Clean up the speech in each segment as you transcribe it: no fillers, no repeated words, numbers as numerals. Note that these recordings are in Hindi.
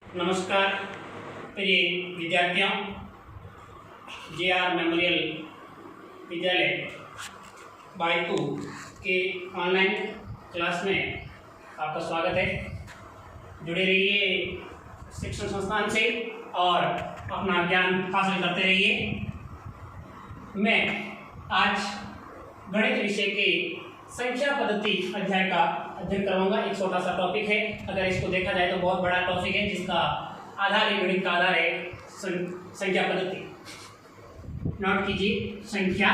नमस्कार प्रिय विद्यार्थियों, JR मेमोरियल विद्यालय बायतू के ऑनलाइन क्लास में आपका स्वागत है। जुड़े रहिए शिक्षण संस्थान से और अपना ज्ञान हासिल करते रहिए। मैं आज गणित विषय के संख्या पद्धति अध्याय का अध्ययन करवाऊंगा। एक छोटा सा टॉपिक है, अगर इसको देखा जाए तो बहुत बड़ा टॉपिक है, जिसका आधार है, गणित का आधार है संख्या पद्धति। नोट कीजिए, संख्या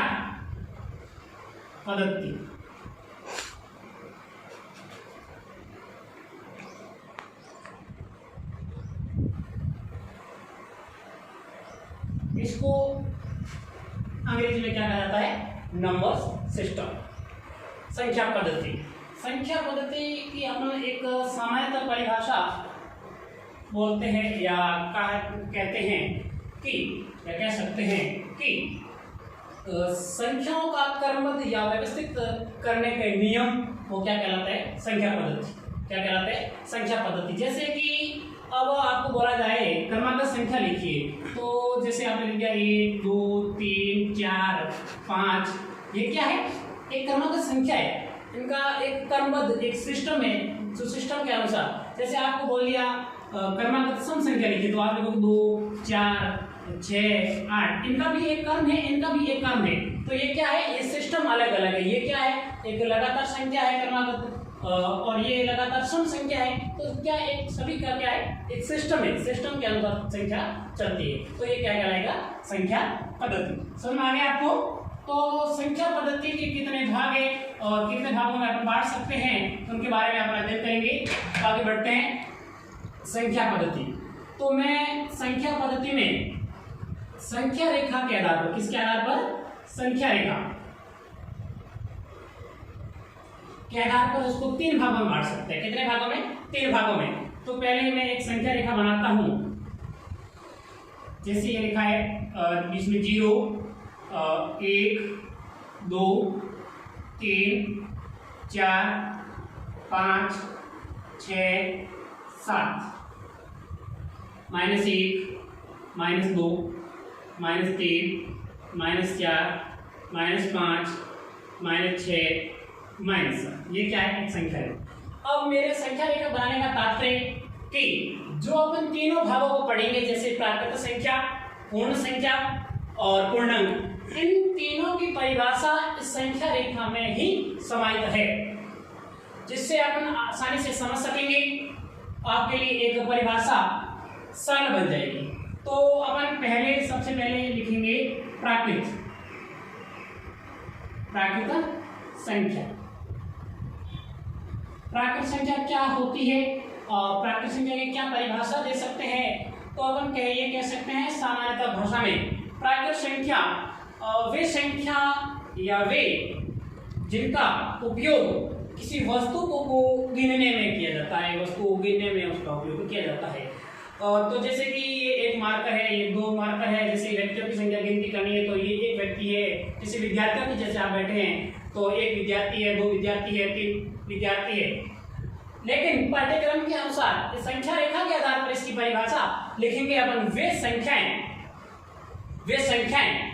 पद्धति। इसको अंग्रेजी में क्या कहा जाता है? Number system. संख्या पद्धति। संख्या पद्धति की अपन एक सामान्यतः परिभाषा बोलते हैं या कहते हैं कि या कह सकते हैं कि संख्याओं का क्रमबद्ध या व्यवस्थित करने के नियम वो क्या कहलाता है? संख्या पद्धति। क्या कहलाता है? संख्या पद्धति। जैसे कि अब आपको बोला जाए क्रमागत संख्या लिखिए, तो जैसे आपने लिख दिया 1 2 3 4 5, ये क्या है? एक क्रमागत संख्या है। इनका एक क्रमबद्ध एक सिस्टम है, जो सिस्टम के अनुसार, जैसे आपको बोल दिया क्रमागत सम संख्या लिखिए, तो आप लिखोगे 2 4 6 8। इनका भी एक क्रम है, इनका भी एक क्रम है। तो ये क्या है? ये सिस्टम अलग अलग है। ये क्या है? एक लगातार संख्या है क्रमागत, और ये लगातार सम संख्या है। तो क्या एक सभी का क्या है? एक सिस्टम है, सिस्टम के अनुसार संख्या चलती है। तो ये क्या कहलाएगा? संख्या पद्धति। समझ में आ गया आपको? तो संख्या पद्धति के कितने भाग है और कितने भागों में अपन बांट सकते हैं, उनके बारे में अपन अध्ययन करेंगे। आगे बढ़ते हैं। संख्या पद्धति। तो मैं संख्या पद्धति में संख्या रेखा के आधार पर, किसके आधार पर? संख्या रेखा के आधार पर उसको 3 भागों में बांट सकते हैं। कितने भागों में? 3 भागों में। तो पहले मैं एक संख्या रेखा बनाता हूं। जैसे ये रेखा है, इसमें 0 1 2 3 4 5 6 7, -1 -2 -3 -4 -5 -6 -7। ये क्या है? एक संख्या रेखा। अब मेरे संख्या रेखा बनाने का तात्पर्य कि जो अपन तीनों भागों को पढ़ेंगे, जैसे प्राकृत संख्या, पूर्ण संख्या और पूर्णांक, इन तीनों की परिभाषा इस संख्या रेखा में ही समाहित है, जिससे अपन आसानी से समझ सकेंगे। आपके लिए एक परिभाषा सरल बन जाएगी। तो अपन सबसे पहले लिखेंगे प्राकृत संख्या। प्राकृत संख्या क्या होती है और प्राकृत संख्या की क्या परिभाषा दे सकते हैं? तो अपन ये कह सकते हैं सामान्यतः भाषा में प्राकृत संख्या वे संख्या या वे जिनका उपयोग किसी वस्तु को गिनने में किया जाता है, वस्तु को गिनने में उसका उपयोग किया जाता है। तो जैसे कि ये एक मार्कर है, ये 2 मार्कर है। जैसे व्यक्तियों की संख्या गिनती करनी है, तो ये एक व्यक्ति है। जैसे विद्यार्थियों की, जैसे आप बैठे हैं, तो 1 विद्यार्थी है, 2 विद्यार्थी है, 3 विद्यार्थी है। लेकिन पाठ्यक्रम के अनुसार संख्या रेखा के आधार पर इसकी परिभाषा लिखेंगे अपन वे संख्याएं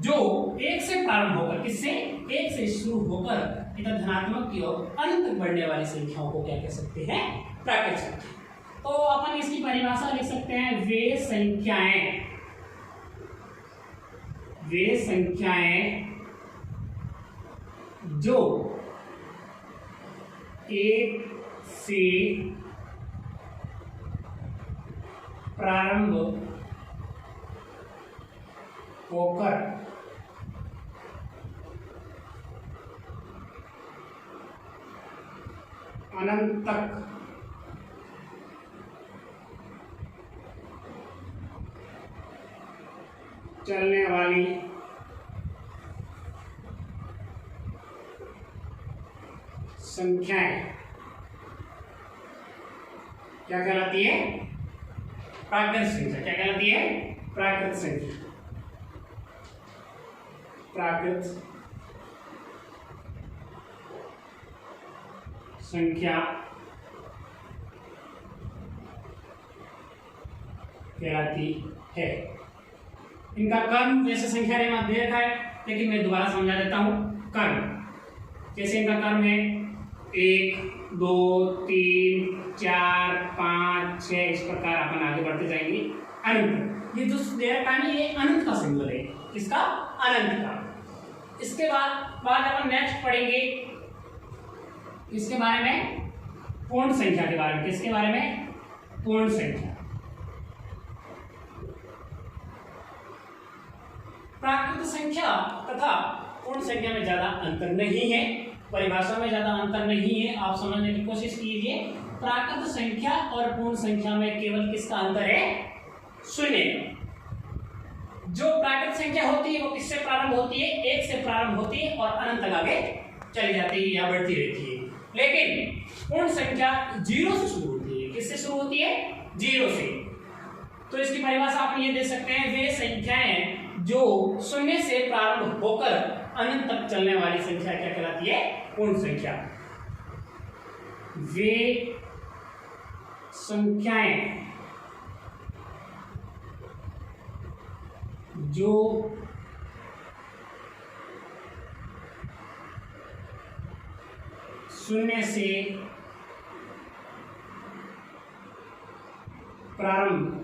जो 1 से प्रारंभ होकर, किससे? 1 से शुरू होकर इधर धनात्मक की ओर अनंत बढ़ने वाली संख्याओं को क्या कह सकते हैं? प्राकृत संख्या। तो अपन इसकी परिभाषा लिख सकते हैं वे संख्याएं जो 1 से प्रारंभ होकर अनंत तक चलने वाली संख्याएं क्या कहलाती है? प्राकृत संख्या। क्या कहलाती है? प्राकृत संख्या। प्राकृत संख्या कहलाती है। इनका कर्म जैसे संख्या रे में दे रखा है, लेकिन मैं दोबारा समझा देता हूँ। कर्म जैसे इनका कर्म है 1 2 3 4 5 6, इस प्रकार अपन आगे बढ़ते जाएंगे। अनंत, ये जो दे रखा है ना, ये अनंत का सिंबल है। किसका? अनंत का। इसके बाद अपन नेक्स्ट पढ़ेंगे इसके बारे में, पूर्ण संख्या के बारे में। किसके बारे में? पूर्ण संख्या। प्राकृत संख्या तथा पूर्ण संख्या में ज्यादा अंतर नहीं है, परिभाषा में ज्यादा अंतर नहीं है। आप समझने की कोशिश कीजिए। प्राकृत संख्या और पूर्ण संख्या में केवल किसका अंतर है? शून्य। जो प्राकृत संख्या होती है वो किससे प्रारंभ होती है? 1 से प्रारंभ होती है और अनंत तक आगे चली जाती है या बढ़ती रहती है। लेकिन पूर्ण संख्या 0 से शुरू होती है। किससे शुरू होती है? 0 से। तो इसकी परिभाषा आप ये दे सकते हैं, वे संख्याएं जो 0 से प्रारंभ होकर अनंत तक चलने वाली संख्या क्या कहलाती है? पूर्ण संख्या। वे संख्याएं जो 0 से प्रारंभ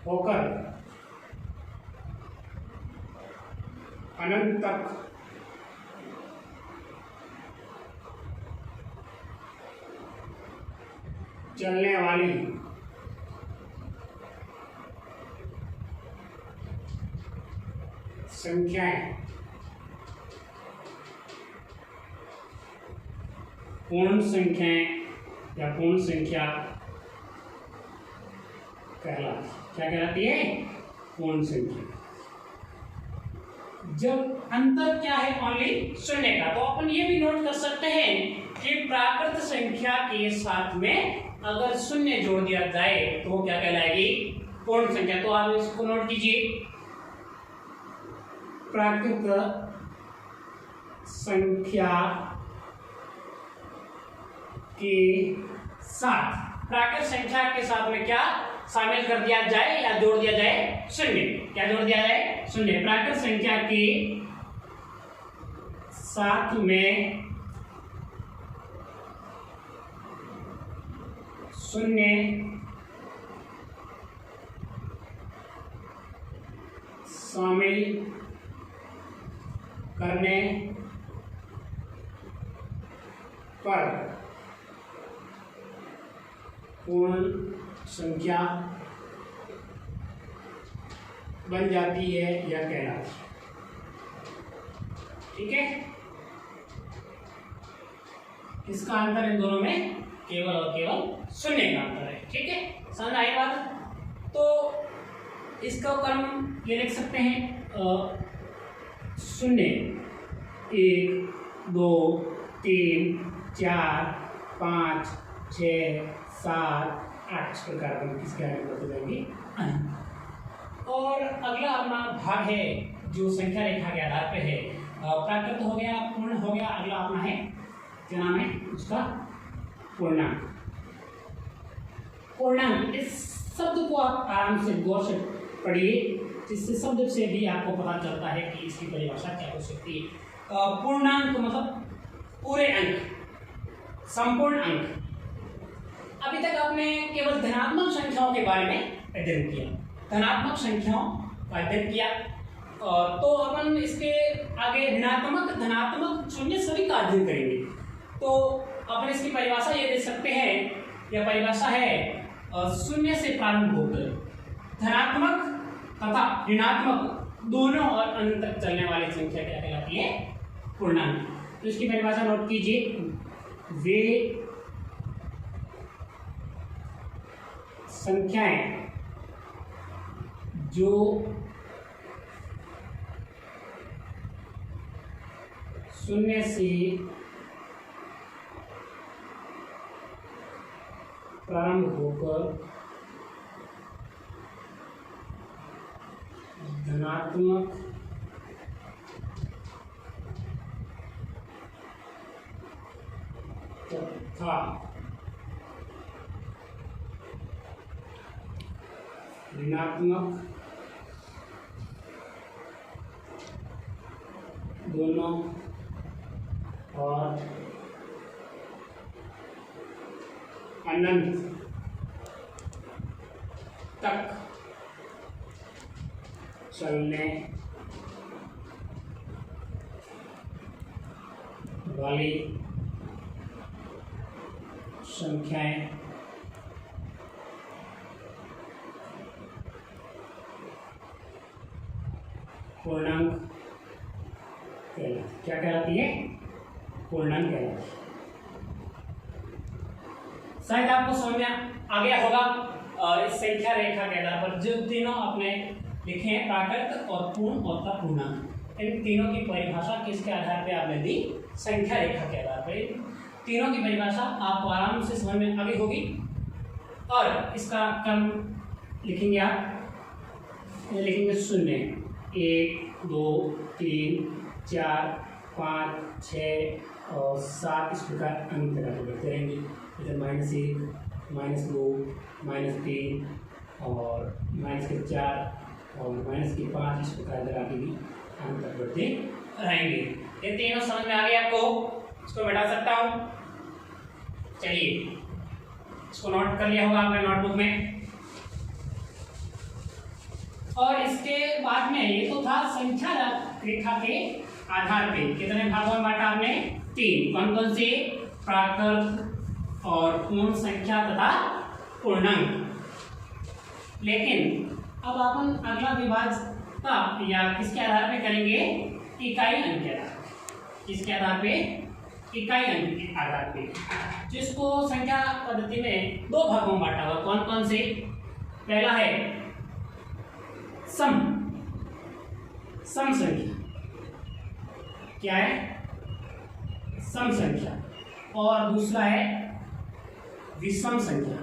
होकर अनंत तक चलने वाली संख्याएं पूर्ण संख्याएं या पूर्ण संख्या कहलाती। क्या कहलाती है? पूर्ण संख्या। जब अंतर क्या है? ओनली शून्य का। तो अपन ये भी नोट कर सकते हैं कि प्राकृत संख्या के साथ में अगर शून्य जोड़ दिया जाए तो वो क्या कहलाएगी? पूर्ण संख्या। तो आप इसको नोट कीजिए। प्राकृत संख्या के साथ, प्राकृत संख्या के साथ में क्या शामिल कर दिया जाए या जोड़ दिया जाए? शून्य। क्या जोड़ दिया जाए? शून्य। प्राकृत संख्या के साथ में शून्य शामिल करने पर पूर्ण संख्या बन जाती है या कहलाती है। ठीक है, इसका अंतर इन दोनों में केवल और केवल शून्य का अंतर है। ठीक है, समझ आई बात? तो इसका कर्म ये लिख सकते हैं 0 1 2 3 4 5 6 7 8 इस प्रकार हम किसके आगे बढ़ते जाएंगे? और अगला अपना भाग है जो संख्या रेखा के आधार पे है। प्राकृत हो गया, पूर्ण हो गया। अगला अपना है, क्या नाम है उसका? पूर्णांक। पूर्णांक, इस शब्द को आप आराम से गौर से पढ़िए, जिससे शब्द से भी आपको पता चलता है कि इसकी परिभाषा क्या हो सकती है। पूर्णांक मतलब पूरे अंक, संपूर्ण अंक। अभी तक आपने केवल धनात्मक संख्याओं के बारे में अध्ययन किया, धनात्मक संख्याओं का अध्ययन किया। तो अपन इसके आगे ऋणात्मक, धनात्मक, शून्य सभी का अध्ययन करेंगे। तो अपन इसकी परिभाषा ये दे सकते हैं, यह परिभाषा है 0 से प्रारंभ होकर धनात्मक तथा ऋणात्मक दोनों और अनंत तक चलने वाली संख्या क्या कहलाती है? पूर्णांक। तो इसकी परिभाषा नोट कीजिए। वे संख्याएं जो 0 से प्रारंभ होकर धनात्मक तथा ऋणात्मक दोनों और अनंत तक चलने वाली संख्याएं पूर्णांक कहलाती। क्या कहलाती है? पूर्णांक कहलाती है। शायद आपको समझ में आ गया होगा इस संख्या रेखा के आधार पर जो तीनों आपने लिखे हैं, प्राकृत और पूर्ण और अपूर्णांक, इन तीनों की परिभाषा किसके आधार पे आपने दी? संख्या रेखा के आधार पे। तीनों की परिभाषा आपको आराम से समझ में आ गई होगी। और इसका क्रम लिखेंगे आप, लिखेंगे 0 1 2 3 4 5 6 और 7, इस प्रकार अंक बढ़ते रहेंगे। इधर -1 -2 -3 और -4 और -5, इस प्रकार इधर आगे भी अंक बढ़ते रहेंगे। ये तीनों समझ में आ गए आपको? इसको मिटा सकता हूँ। चलिए, इसको नोट कर लिया होगा आपने नोटबुक में। और इसके बाद में ये तो था संख्या रेखा के आधार पे कितने भागों में बांटा आपने? 3। कौन कौन से? प्राकृत और पूर्ण संख्या तथा पूर्णांक। लेकिन अब अपन अगला विभाजकता या किसके आधार पे करेंगे? इकाई अंक के आधार पे। किसके आधार पे? इकाई अंक के आधार पे, जिसको संख्या पद्धति में 2 भागों में बांटा हुआ। कौन कौन से? पहला है सम संख्या। क्या है? सम संख्या। और दूसरा है विषम संख्या।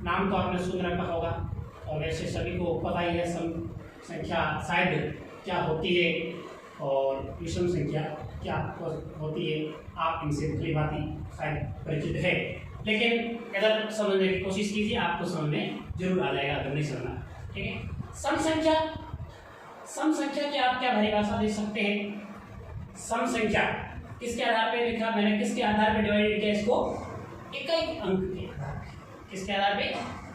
नाम तो आपने सुन रखा होगा और वैसे सभी को पता ही है सम संख्या शायद क्या होती है और विषम संख्या क्या होती है। आप इनसे भली भांति शायद परिचित है, लेकिन इधर समझने की कोशिश कीजिए, आपको समझ में जरूर आ जाएगा अगर नहीं समझना। ठीक है। सम संख्या की आप क्या परिभाषा दे सकते हैं? सम संख्या किसके आधार पे लिखा मैंने? किसके आधार पे डिवाइड किया इसको? इकाई अंक के आधार पे। किसके आधार पे?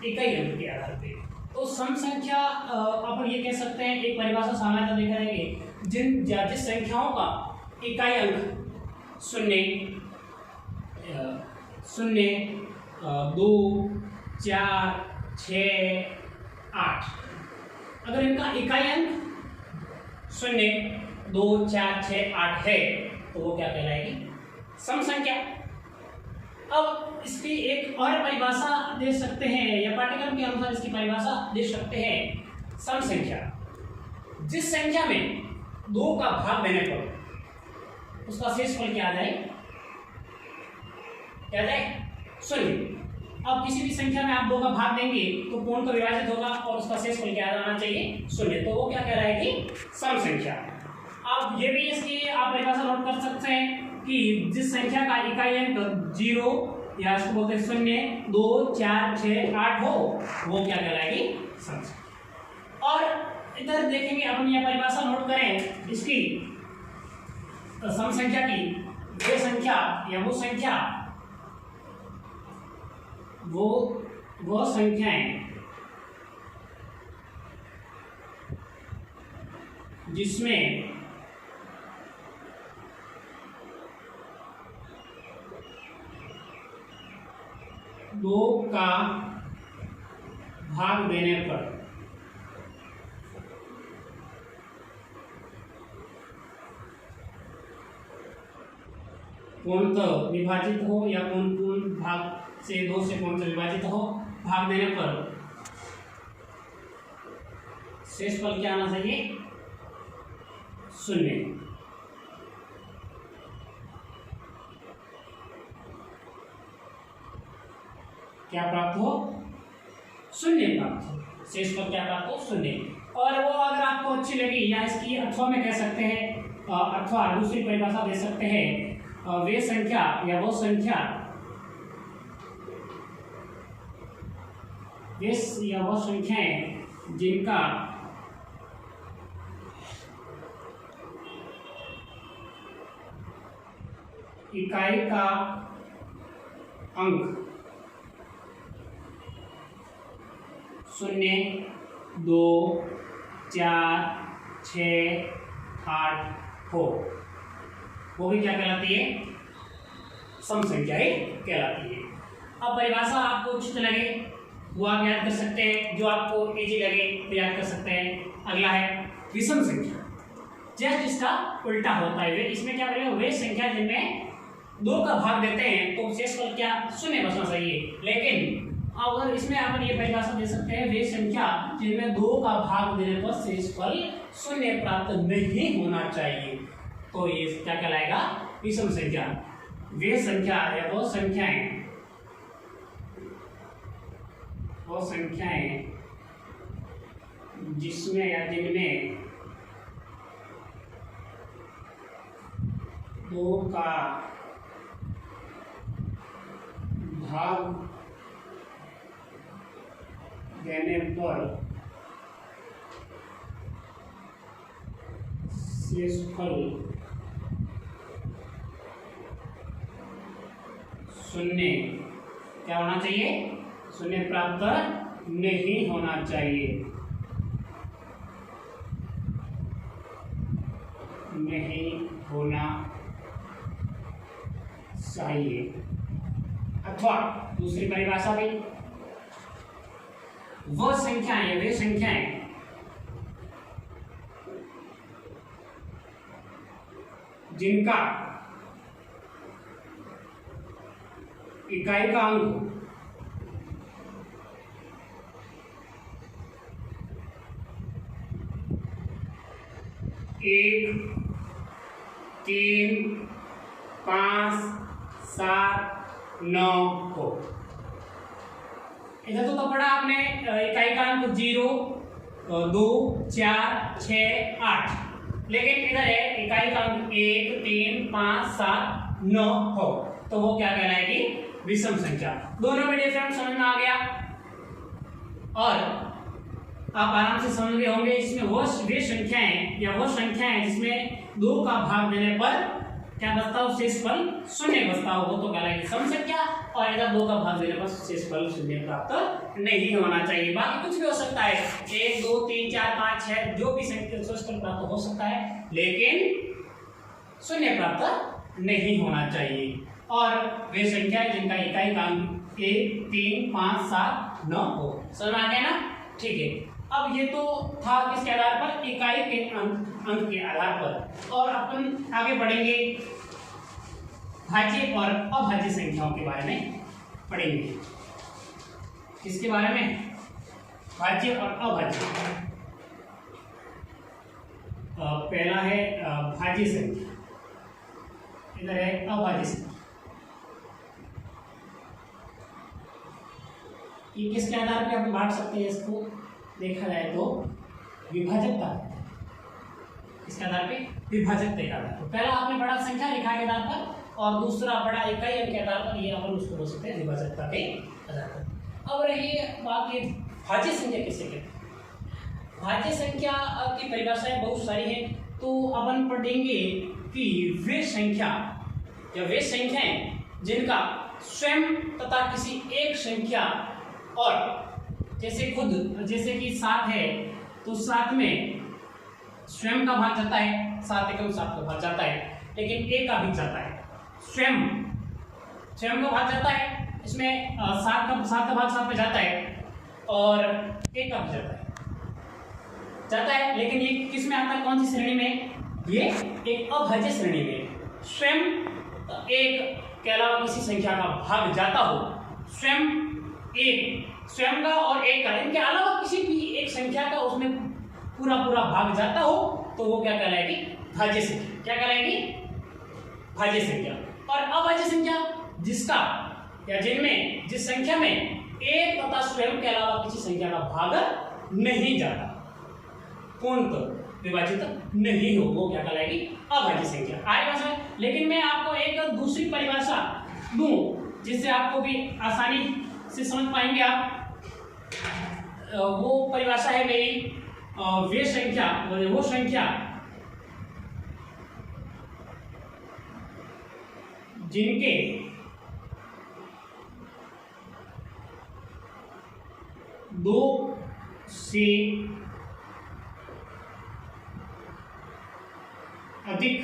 इकाई अंक के आधार पे। तो सम संख्या अपन ये कह सकते हैं, एक परिभाषा सामान्यतः देखा जाएगी जिस संख्याओं का इकाई अंक 0 2 4 6 8, अगर इनका इकाई अंक 0 2 4 6 8 है तो वो क्या कहलाएगी? सम संख्या। अब इसकी एक और परिभाषा दे सकते हैं या पाठ्यक्रम के अनुसार इसकी परिभाषा दे सकते हैं। सम संख्या जिस संख्या में 2 का भाग देने पर उसका शेषफल क्या आ जाए? क्या आ जाए? 0। अब किसी भी संख्या में आप 2 का भाग देंगे तो पूर्ण तो विभाजित होगा और उसका शेषफल क्या आना चाहिए? 0। तो वो क्या कहलाएगी? सम संख्या। अब ये भी इसकी आप परिभाषा नोट कर सकते हैं कि जिस संख्या का इकाई अंक 0 या इसको बोलते हैं 0 2 4 6 8 हो, वो क्या कहलाएगी? सम संख्या। और इधर देखेंगे अपन यह परिभाषा नोट करें इसकी, तो सम संख्या की वे संख्या या वो संख्याएं जिसमें दो का भाग देने पर पूर्णतः विभाजित हो या पूर्ण भाग से 2 से पूर्णतः विभाजित हो, भाग देने पर शेषफल क्या आना चाहिए? 0। क्या प्राप्त हो? 0 प्राप्त हो। शेषफल क्या प्राप्त हो? 0। और वो अगर आपको अच्छी लगी या इसकी अथवा में कह सकते हैं, अथवा दूसरी परिभाषा दे सकते हैं वे संख्या या वो संख्या या वो संख्याएं जिनका इकाई का अंक 0, 2, 4, 6, 8 हो, वो भी क्या कहलाती है? सम संख्याएं कहलाती है। अब परिभाषा आपको उचित लगे वो आप याद कर सकते हैं, जो आपको इजी लगे तो याद कर सकते हैं। अगला है विषम संख्या, जस्ट इसका उल्टा होता है। वे इसमें क्या करेंगे? वे संख्या जिनमें 2 का भाग देते हैं तो शेषफल क्या 0 बचना चाहिए। लेकिन अगर इसमें अपन ये परिभाषा दे सकते हैं, वे संख्या जिनमें 2 का भाग देने पर शेषफल 0 प्राप्त नहीं होना चाहिए, तो ये क्या कहलाएगा? विषम संख्या। वे संख्या या वो संख्याएं जिसमें या जिनमें 2 का भाग देने पर शेषफल 0 क्या होना चाहिए? 0 प्राप्त नहीं होना चाहिए, नहीं होना चाहिए। अथवा दूसरी परिभाषा भी, वह संख्याएं या वे संख्याएं जिनका इकाई का अंक 1, 3, 5, 7, 9 हो। इधर तो पढ़ा आपने इकाई का अंक 0, 2, 4, 6, 8, लेकिन इधर है इकाई का अंक 1, 3, 5, 7, 9 हो, तो वो क्या कहलाएगी? विषम संख्या। दोनों में डिफरेंस समझ में आ गया और आप आराम से समझ गए होंगे। इसमें वे संख्याएं या वो संख्याएं जिसमें 2 का भाग देने पर क्या बचता हो? शेषफल 0 बचता हो, वो तो कहलाएगी सम संख्या। और इधर 2 का भाग देने पर शेषफल 0 प्राप्त नहीं होना चाहिए। बाकी कुछ भी हो सकता है, 1, 2, 3, 4, 5, 6 जो भी संख्या शेषफल प्राप्त हो सकता है, लेकिन 0 प्राप्त नहीं होना चाहिए। और वे संख्याएं जिनका इकाई का अंक 1, 3, 5, 7, 9 हो। समझ आ गया ना? ठीक है। अब ये तो था किसके आधार पर? इकाई के अंक के आधार पर। और अपन आगे बढ़ेंगे, भाज्य और अभाज्य संख्याओं के बारे में पढ़ेंगे। किसके बारे में? भाज्य और अभाज्य। पहला है भाज्य संख्या, इधर है अभाज्य संख्या। ये किसके आधार पर हम बांट सकते हैं? इसको देखा जाए तो विभाजकता, इसके आधार पे विभाजकता के आधार पर। पहला आपने बड़ा संख्या इकाई के आधार पर और दूसरा बड़ा इकाई अंक के आधार पर, ये अपन उसको बोल सकते हैं विभाजकता के आधार पर। अब रही बात, ये भाज्य संख्या किसे कहते हैं? भाज्य संख्या की परिभाषाएं बहुत सारी हैं, तो अपन पढ़ेंगे कि वे संख्या या वे संख्याएं जिनका स्वयं तथा किसी एक संख्या और जैसे खुद, जैसे कि 7 है तो 7 में स्वयं का भाग जाता है, 7 एकम 7 का भाग जाता है, लेकिन 1 का भी जाता है। स्वयं का भाग जाता है, इसमें 7 का भाग 7 में जाता है और 1 का भी जाता है, लेकिन ये किस में आता है? कौन सी श्रेणी में? ये एक अभाज्य श्रेणी में। स्वयं 1 के अलावा किसी संख्या का भाग जाता हो, स्वयं का और 1 का, इनके अलावा किसी भी एक संख्या का उसमें पूरा भाग जाता हो, तो वो क्या कहलाएगी? भाज्य संख्या। क्या कहलाएगी? भाज्य संख्या। और अभाज्य संख्या जिसका या जिनमें जिस संख्या में 1 तथा स्वयं के अलावा किसी संख्या का भाग नहीं जाता, पूर्णतः विभाजित नहीं हो वो क्या कहलाएगी, अभाज्य संख्या। आगे बात है, लेकिन मैं आपको एक दूसरी परिभाषा दूं जिससे आपको भी आसानी से समझ पाएंगे आप। वो परिभाषा है मेरी वे संख्या, वो संख्या जिनके दो से अधिक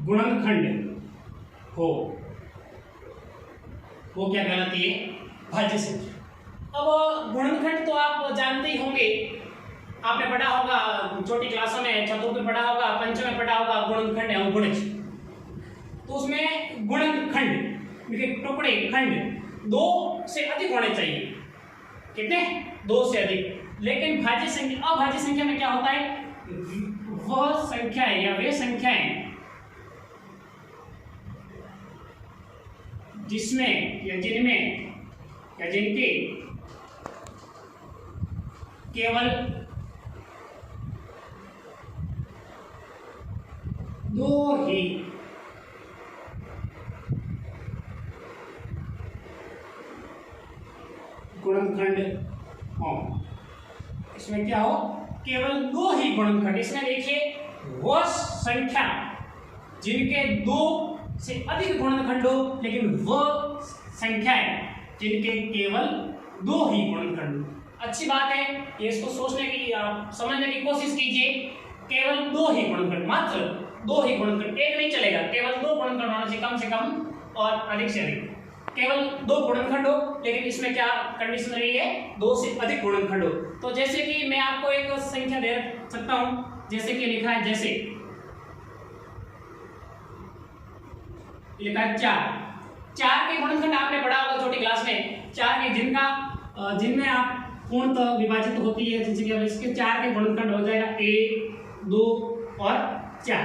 गुणनखंड हो वो क्या कहलाती है, भाज्य संख्या। अब गुणनखंड तो आप जानते ही होंगे, आपने पढ़ा होगा छोटी क्लासों में, चतुर्थ में पढ़ा होगा, पंचम में पढ़ा होगा, गुणनखंड है गुणज। तो उसमें गुणनखंड के टुकड़े खंड दो से अधिक होने चाहिए। कितने? दो से अधिक। लेकिन भाज्य संख्या, अभाज्य संख्या में क्या होता है, वह संख्याएं या वे संख्याएं जिसमें या जिनमें या जिनके केवल दो ही गुणनखंड हो। इसमें क्या हो, केवल दो ही गुणनखंड। इसमें देखिए वह संख्या जिनके दो से अधिक गुणनखंड हो, लेकिन वह संख्याएं जिनके केवल दो ही गुणनखंड। अच्छी बात है, ये इसको सोचने की समझने की कोशिश कीजिए। केवल दो ही गुणनखंड, मात्र दो ही गुणनखंड, एक नहीं चलेगा, केवल दो गुणनखंड होना चाहिए, कम से कम और अधिक से अधिक। केवल दो गुणनखंड हो, लेकिन इसमें क्या कंडीशन रही है, दो से अधिक गुणनखंड हो। तो जैसे कि मैं आपको एक संख्या दे सकता हूं, जैसे कि लिखा है, जैसे लिखा है 4। 4 के गुणनखंड आपने पढ़ा होगा छोटी क्लास में, 4 के जिनमें आप पूर्णतः विभाजित होती है, जैसे कि इसके 4 के गुणनखंड हो जाएगा 1, 2 और 4।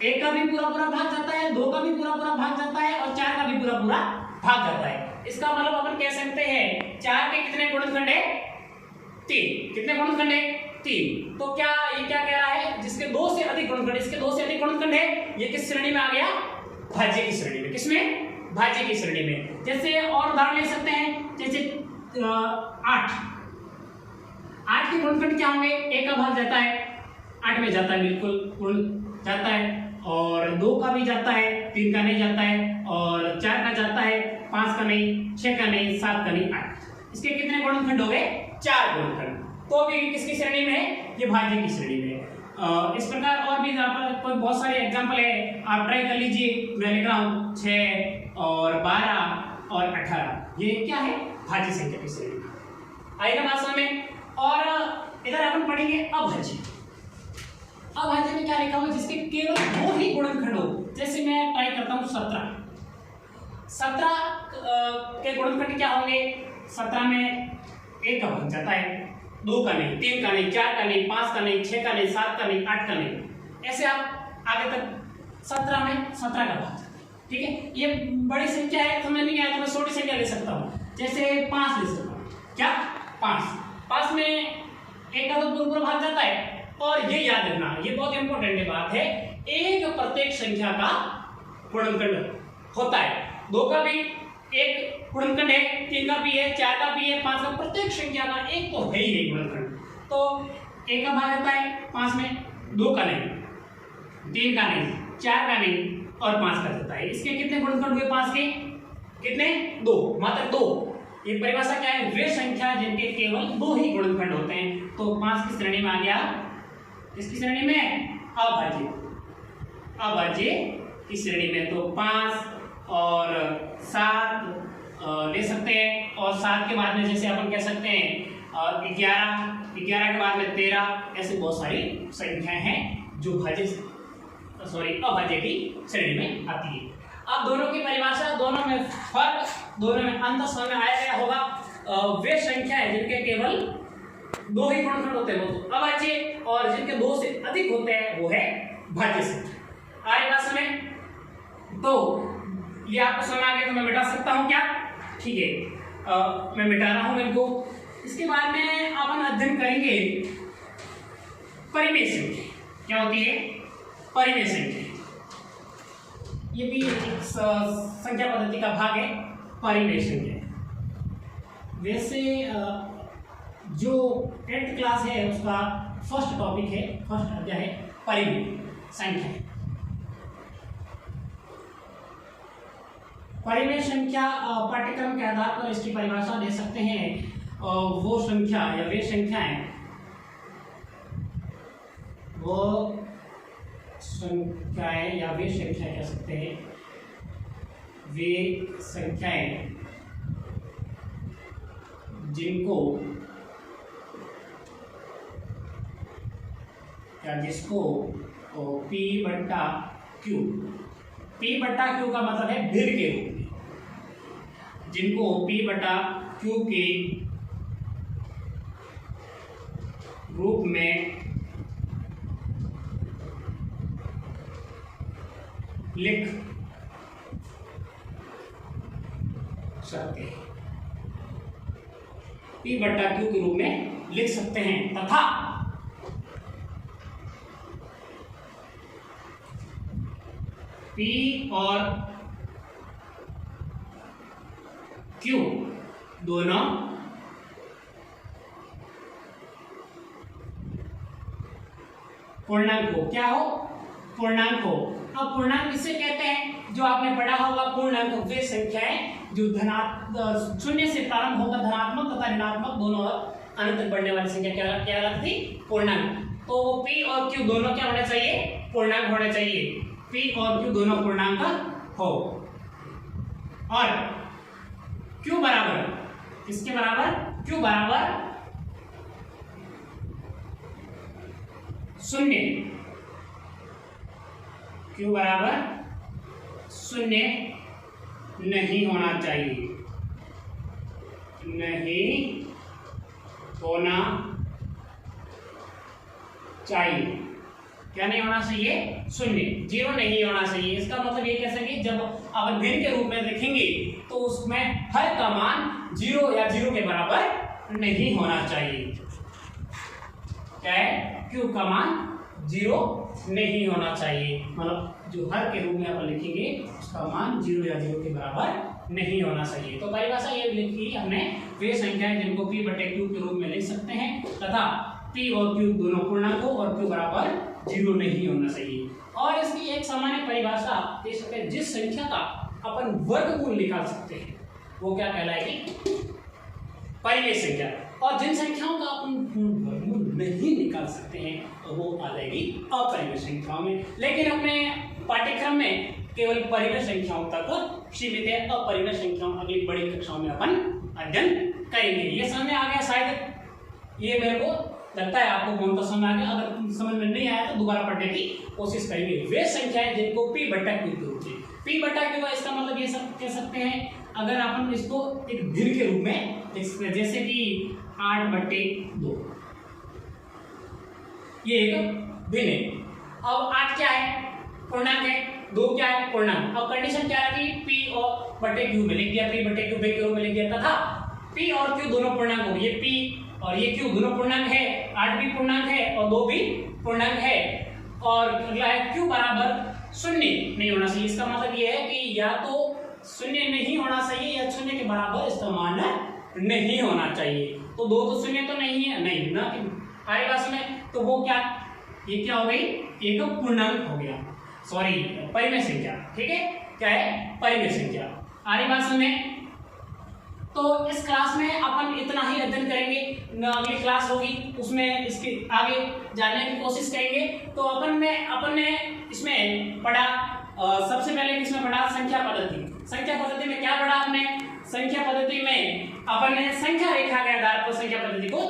1 का भी पूरा पूरा भाग जाता है, 2 का भी पूरा पूरा भाग जाता है और 4 का भी पूरा पूरा भाग जाता है। इसका मतलब अपन कह सकते हैं 4 के कितने गुणनखंड है, 3। कितने गुणनखंड है, 3। तो क्या ये क्या कह रहा है, जिसके 2 से अधिक गुणनखंड, इसके 2 से अधिक गुणनखंड है, ये किस श्रेणी में आ गया, भाज्य की श्रेणी में। किसमें, भाज्य की श्रेणी में। जैसे और उदाहरण ले सकते हैं, जैसे 8 के गुणनखंड क्या होंगे, 1 का भाग जाता है, 8 में जाता है, बिल्कुल गुण जाता है, और 2 का भी जाता है, 3 का नहीं जाता है, और 4 का जाता है, 5 का नहीं, 6 का नहीं, 7 का नहीं, 8। इसके कितने गुणनखंड हो गए, 4 गुणनखंड। तो भी किसकी श्रेणी में है, ये भाज्य की श्रेणी में है। इस प्रकार और भी यहाँ पर कोई बहुत सारे एग्जाम्पल है, आप ट्राई कर लीजिए। मैं लिख रहा हूँ 6 और 12 और 18, ये क्या है, भाज्य संख्या की श्रेणी। आएगा बात समझ में। और इधर अपन पढ़ेंगे अभाज्य। अभाज्य में क्या लिखा हुआ, जिसके केवल दो ही गुणनखंड हो। जैसे मैं ट्राई करता हूँ 17 के गुणनखंड क्या होंगे, 17 में 1 का भाग जाता है, 2 का नहीं, 3 का नहीं, 4 का नहीं, 5 का नहीं, 6 का नहीं, 7 का नहीं, 8 का नहीं। ऐसे आप आगे तक 17 में 17 का भाग, ठीक है। ये बड़ी संख्या है, समझ नहीं आया तो मैं छोटी संख्या ले सकता हूँ, जैसे 5 ले सकता हूँ। क्या, 5 में 1 का तो पूरा भाग जाता है। और ये याद रखना, ये बहुत इंपॉर्टेंट बात है, एक प्रत्येक संख्या का गुणनखंड होता है। 2 का भी एक गुणनखंड है, 3 का भी है, 4 का भी है, 5 का, प्रत्येक संख्या का एक तो है ही गुणनखंड। तो 1 का भाग जाता है 5 में, 2 का नहीं, 3 का नहीं, 4 का नहीं और 5 का जाता है। इसके कितने गुणनखंड हुए 5 के, कितने, 2, मात्र 2। ये परिभाषा क्या है, वे संख्या जिनके केवल 2 ही गुणनखंड होते हैं। तो 5 की श्रेणी में आ गया, इसकी श्रेणी में अभाज्य, अभाज्य की श्रेणी में। तो 5 और 7 ले सकते हैं, और 7 के बाद में जैसे अपन कह सकते हैं 11 के बाद में 13, ऐसे बहुत सारी संख्याएं हैं जो अभाज्य की श्रेणी में आती है। अब दोनों की परिभाषा, दोनों में फर्क, दोनों में अंतर समझ में आया गया होगा। वे संख्याएं जिनके केवल 2 ही गुणनखंड होते हैं वो तो अभाज्य, और जिनके 2 से अधिक होते हैं वो है भाज्य संख्या। आगे बात समझ। तो ये आपको समझ आ गया तो मैं मिटा सकता हूं क्या, ठीक है, मैं मिटा रहा हूं इनको। इसके बाद में अपन अध्ययन करेंगे परिमेय संख्या। क्या होती है? परिमेय संख्या। ये भी एक संख्या पद्धति का भाग है, परिमेय संख्या। वैसे जो 8th क्लास है उसका फर्स्ट टॉपिक है, फर्स्ट अध्याय है परिमेय संख्या। परिमेय संख्या पाठ्यक्रम के आधार पर इसकी परिभाषा दे सकते हैं। वो संख्या या वे संख्याएं, वो संख्याएं या वे संख्याएं कह सकते हैं, वे संख्याएं जिनको या जिसको P बट्टा Q, P बट्टा Q का मतलब है भिन्न के रूप में, जिनको P बट्टा Q के रूप में लिख सकते हैं, P बट्टा Q के रूप में लिख सकते हैं, तथा P और Q दोनों पूर्णांक हो। क्या हो? पूर्णांक हो। अब पूर्णांक किसे कहते हैं? जो आपने पढ़ा होगा, पूर्णांक वे संख्याएं जो शून्य से प्रारंभ होकर धनात्मक तथा ऋणात्मक दोनों अनंत तक बढ़ने वाली संख्या क्या लगती? पूर्णांक। तो वो P और Q दोनों क्या होने चाहिए? पूर्णांक होने चाहिए। P और Q दोनों पूर्णांक हो। और Q बराबर किसके बराबर? Q बराबर 0। Q बराबर 0 नहीं होना चाहिए, नहीं होना चाहिए। क्या नहीं होना चाहिए? 0, 0 नहीं होना चाहिए। इसका मतलब ये कह सके जब अपन भिन्न के रूप में देखेंगे तो उसमें हर का मान 0 या 0 के बराबर नहीं होना चाहिए। क्या है? Q का मान 0 नहीं होना चाहिए, मतलब जो हर के रूप में अपन लिखेंगे उसका मान 0 या 0 के बराबर नहीं होना चाहिए। तो परिभाषा ये लिखी हमने, वे संख्याएं जिनको P बटे Q के रूप में लिख सकते हैं तथा P और Q दोनों पूर्णांक हो और Q बराबर 0 नहीं होना चाहिए। और इसकी एक सामान्य परिभाषा दे सकते हैं, जिस संख्या का अपन वर्गमूल निकाल सकते हैं वो क्या कहलाएगी? परिमेय संख्या। और जिन संख्याओं का अपन वर्गमूल नहीं निकाल सकते हैं तो वो आ जाएगी अपरिमेय संख्याओं में। लेकिन अपने पाठ्यक्रम में केवल परिमेय संख्याओं तक सीमित है, अपरिमेय संख्याओं अगली बड़ी कक्षाओं में अपन अध्ययन करेंगे। ये समझ आ गया शायद? ये मेरे को लगता है आपको कौन सा समझ आ गया। अगर समझ में नहीं आया तो दोबारा पढ़ने की कोशिश करेंगे। वे संख्याएं जिनको P बट्टा Q के रूप में, P बट्टा Q का इसका मतलब ये सब कह सकते हैं, अगर अपन इसको एक भिन्न के रूप में लिख सकते हैं, जैसे कि 8/2, ये एक भिन्न है। अब 8 क्या है? पूर्णांक है। 2 क्या है? पूर्णांक। अब कंडीशन क्या रखी? P और बटे Q में लिख दिया, P बटे Q के रूप में लिख दिया, तथा P और Q दोनों पूर्णांक हो। ये P और ये Q दोनों पूर्णांक है, 8 भी पूर्णांक है और 2 भी पूर्णांक है। और अगला है Q बराबर 0 नहीं होना चाहिए। इसका मतलब ये है कि या तो 0 नहीं होना चाहिए या 0 के बराबर इसका मान नहीं होना चाहिए। तो 2 तो 0 तो नहीं है, नहीं ना आए पास में, तो वो क्या, ये क्या हो गई? एक पूर्णांक हो गया, सॉरी परिमेय संख्या। ठीक है, क्या है? परिमेय संख्या। आगे बात में तो इस क्लास में अपन इतना ही अध्ययन करेंगे। अगली क्लास होगी उसमें इसके आगे जानने की कोशिश करेंगे। तो अपन ने इसमें पढ़ा, सबसे पहले किसमें पढ़ा? संख्या पद्धति। संख्या पद्धति में क्या पढ़ा आपने? संख्या पद्धति में अपन ने संख्या रेखा के आधार पर संख्या पद्धति को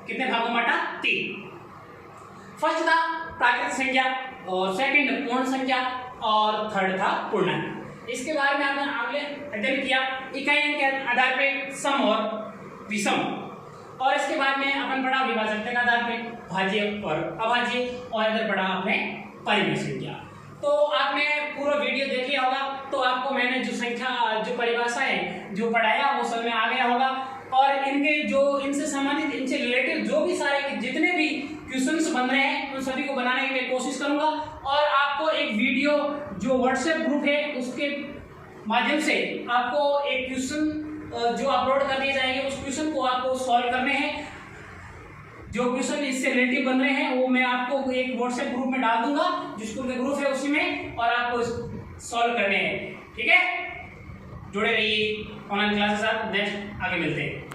कितने भागों में बांटा? 3। फर्स्ट था प्राकृतिक संख्या, और सेकंड पूर्ण संख्या, और थर्ड था पूर्णांक। इसके बारे में आपने आगे अध्ययन किया इकाइयों के आधार पे सम और विषम, और इसके बाद में अपन पढ़ा विभाजकता के आधार पे भाज्य और अभाज्य, और इधर पढ़ा आपने परिमेय संख्या। तो आपने पूरा वीडियो देख लिया होगा, तो आपको मैंने जो संख्या जो परिभाषाएं जो पढ़ाया वो सब में आ गया होगा। और इनके जो इनसे संबंधित इनसे रिलेटेड जो भी सारे जितने भी क्वेश्चंस बन रहे हैं उन सभी को बनाने की मैं कोशिश करूंगा। और आपको एक वीडियो जो व्हाट्सएप ग्रुप है उसके माध्यम से आपको एक क्वेश्चन जो अपलोड कर दिए जाएंगे, उस क्वेश्चन को आपको सॉल्व करने हैं। जो क्वेश्चन इससे रिलेटिव बन रहे हैं वो मैं आपको एक व्हाट्सएप ग्रुप में डाल दूंगा, जो स्कूल का ग्रुप है उसी में, और आपको सॉल्व करने हैं। ठीक है, जुड़े रहिए ऑनलाइन क्लासेस साथ। नेक्स्ट आगे मिलते हैं।